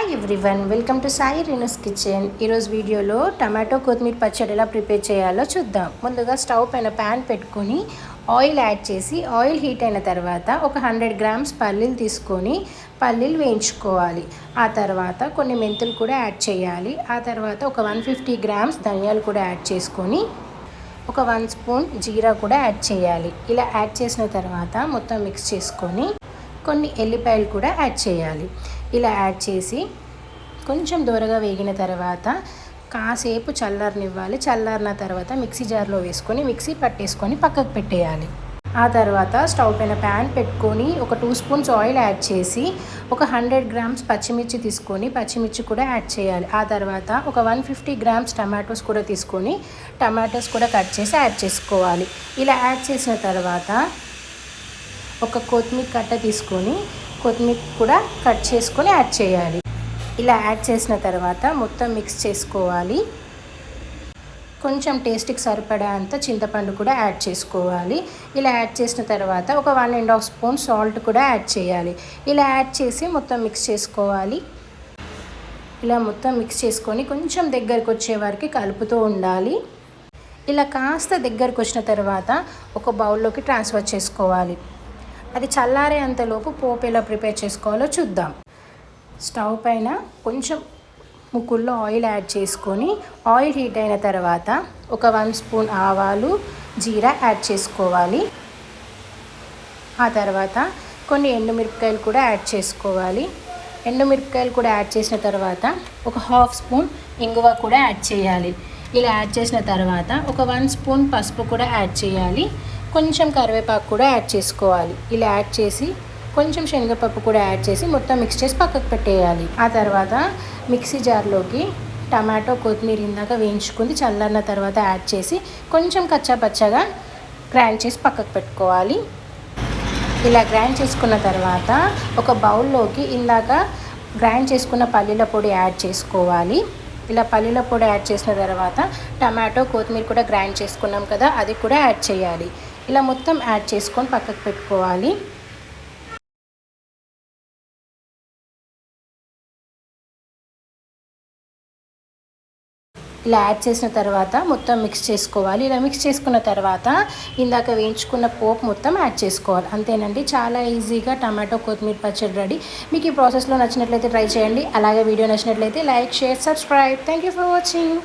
Hi everyone, welcome to Sai Renu's kitchen. ఈరోజు వీడియోలో tomato కొత్తిమీర పచ్చడి ఎలా ప్రిపేర్ చేయాలో చూద్దాం. ముందుగా స్టవ్ పైన ప్యాన్ పెట్టుకొని ఆయిల్ యాడ్ చేసి ఆయిల్ హీట్ అయిన తర్వాత ఒక 100 గ్రామ్స్ పల్లీలు తీసుకొని పల్లీలు వేయించుకోవాలి. ఆ తర్వాత కొన్ని మెంతులు కూడా యాడ్ చేయాలి. ఆ తర్వాత ఒక 150 గ్రామ్స్ ధనియాలు కూడా యాడ్ చేసుకొని ఒక 1 స్పూన్ జీరా కూడా యాడ్ చేయాలి. ఇలా యాడ్ చేసిన తర్వాత మొత్తం మిక్స్ చేసుకొని కొన్ని ఎల్లిపాయలు కూడా యాడ్ చేయాలి. ఇలా యాడ్ చేసి కొంచెం దూరగా వేగిన తర్వాత కాసేపు చల్లారనివ్వాలి. చల్లారిన తర్వాత మిక్సీ జార్లో వేసుకొని మిక్సీ పట్టేసుకొని పక్కకు పెట్టేయాలి. ఆ తర్వాత స్టవ్ పైన ప్యాన్ పెట్టుకొని ఒక 2 స్పూన్స్ ఆయిల్ యాడ్ చేసి ఒక 100 గ్రామ్స్ పచ్చిమిర్చి తీసుకొని పచ్చిమిర్చి కూడా యాడ్ చేయాలి. ఆ తర్వాత ఒక 150 గ్రామ్స్ టమాటోస్ కూడా తీసుకొని టమాటోస్ కూడా కట్ చేసి యాడ్ చేసుకోవాలి. ఇలా యాడ్ చేసిన తర్వాత ఒక కొత్తిమీర కట్ట తీసుకొని కొత్తిమీర కూడా కట్ చేసుకొని యాడ్ చేయాలి. ఇలా యాడ్ చేసిన తర్వాత మొత్తం మిక్స్ చేసుకోవాలి. కొంచెం టేస్ట్కి సరిపడా అంత చింతపండు కూడా యాడ్ చేసుకోవాలి. ఇలా యాడ్ చేసిన తర్వాత ఒక 1.5 స్పూన్ సాల్ట్ కూడా యాడ్ చేయాలి. ఇలా యాడ్ చేసి మొత్తం మిక్స్ చేసుకోవాలి. ఇలా మొత్తం మిక్స్ చేసుకొని కొంచెం దగ్గరకు వచ్చే వరకు కలుపుతూ ఉండాలి. ఇలా కాస్త దగ్గరకు వచ్చిన తర్వాత ఒక బౌల్లోకి ట్రాన్స్ఫర్ చేసుకోవాలి. అది చల్లారే అంతలోపు పోపు ఎలా ప్రిపేర్ చేసుకోవాలో చూద్దాం. స్టవ్ పైన కొంచెం ముక్కుల్లో ఆయిల్ యాడ్ చేసుకొని ఆయిల్ హీట్ అయిన తర్వాత ఒక 1 స్పూన్ ఆవాలు జీరా యాడ్ చేసుకోవాలి. ఆ తర్వాత కొన్ని ఎండుమిరపకాయలు కూడా యాడ్ చేసుకోవాలి. ఎండుమిరపకాయలు కూడా యాడ్ చేసిన తర్వాత ఒక 1/2 స్పూన్ ఇంగువ కూడా యాడ్ చేయాలి. ఇలా యాడ్ చేసిన తర్వాత ఒక 1 స్పూన్ పసుపు కూడా యాడ్ చేయాలి. కొంచెం కరివేపాకు కూడా యాడ్ చేసుకోవాలి. ఇలా యాడ్ చేసి కొంచెం శనగపప్పు కూడా యాడ్ చేసి మొత్తం మిక్స్ చేసి పక్కకు పెట్టేయాలి. ఆ తర్వాత మిక్సీ జార్లోకి టమాటో కొత్తిమీర ఇందాక వేయించుకుంది చల్లారిన తర్వాత యాడ్ చేసి కొంచెం కచ్చాపచ్చగా గ్రైండ్ చేసి పక్కకు పెట్టుకోవాలి. ఇలా గ్రైండ్ చేసుకున్న తర్వాత ఒక బౌల్లోకి ఇందాక గ్రైండ్ చేసుకున్న పల్లీల పొడి యాడ్ చేసుకోవాలి. ఇలా పల్లీల పొడి యాడ్ చేసిన తర్వాత టమాటో కొత్తిమీర కూడా గ్రైండ్ చేసుకున్నాం కదా, అది కూడా యాడ్ చేయాలి. ఇలా మొత్తం యాడ్ చేసుకొని పక్కకు పెట్టుకోవాలి. ఇలా యాడ్ చేసిన తర్వాత మొత్తం మిక్స్ చేసుకోవాలి. ఇలా మిక్స్ చేసుకున్న తర్వాత ఇందాక వేయించుకున్న పోపు మొత్తం యాడ్ చేసుకోవాలి. అంతేనండి, చాలా ఈజీగా టమాటో కొత్తిమీర పచ్చడి రెడీ. మీకు ఈ ప్రాసెస్లో నచ్చినట్లయితే ట్రై చేయండి. అలాగే వీడియో నచ్చినట్లయితే like, share, subscribe. Thank you for watching.